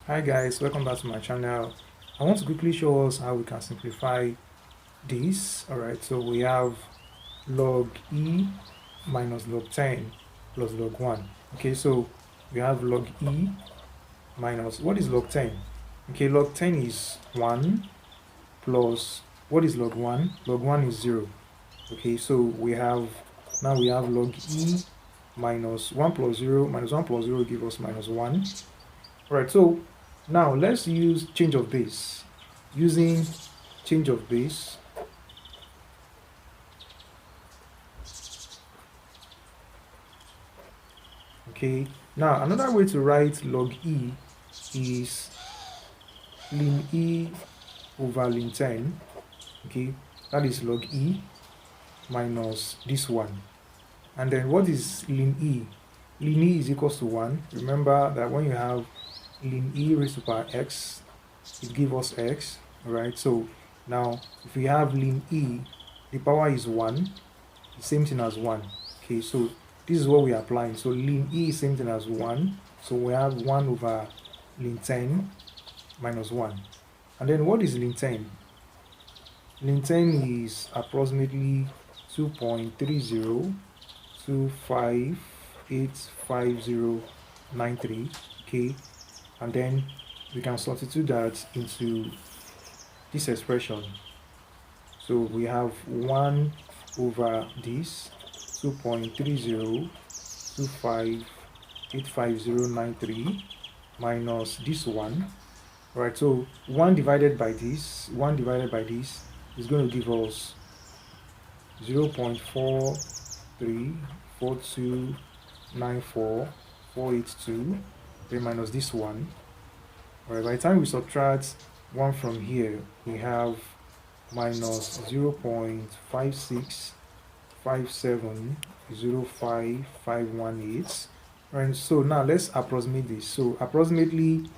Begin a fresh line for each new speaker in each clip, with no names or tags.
Hi guys, welcome back to my channel. I want to quickly show us how we can simplify this. Alright, so we have log e minus log 10 plus log 1. Okay, so we have log e minus, what is log 10? Okay, log 10 is 1 plus, what is log 1? Log 1 is 0. Okay, so we have log e minus 1 plus 0 minus 1 plus 0 give us minus 1. Alright, so now let's use change of base. Using change of base, okay, now another way to write log e is ln e over ln 10. Okay, that is log e minus this one. And then what is ln e? Ln e is equals to 1. Remember that when you have ln e raised to power x, it gives us x. Alright, so now if we have ln e, the power is 1, the same thing as 1. Okay, so this is what we are applying. So ln e is same thing as 1, so we have 1 over ln 10 minus 1. And then what is ln 10? Ln 10 is approximately 2.3025855093. Okay, and then we can substitute that into this expression. So we have 1 over this 2.3025855093 minus this one. Right, so 1 divided by this is going to give us 0.434294,482, then minus this one. Alright, by the time we subtract 1 from here, we have minus 0.565705,518. Alright, so now let's approximate this. So approximately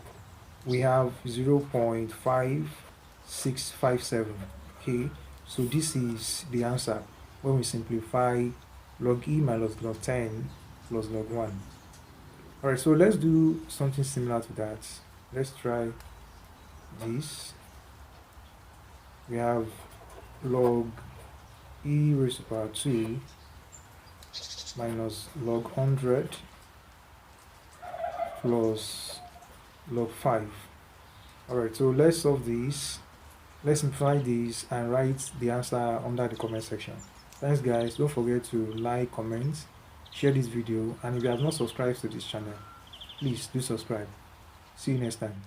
we have 0.5657. Okay, so this is the answer when we simplify log e minus log 10 plus log 1. Alright, so let's do something similar to that. Let's try this. We have log e raised to power 2 minus log 100 plus log 5. Alright, so let's solve this. Let's simplify this and write the answer under the comment section. Thanks guys, don't forget to like, comment, share this video, and if you have not subscribed to this channel, please do subscribe. See you next time.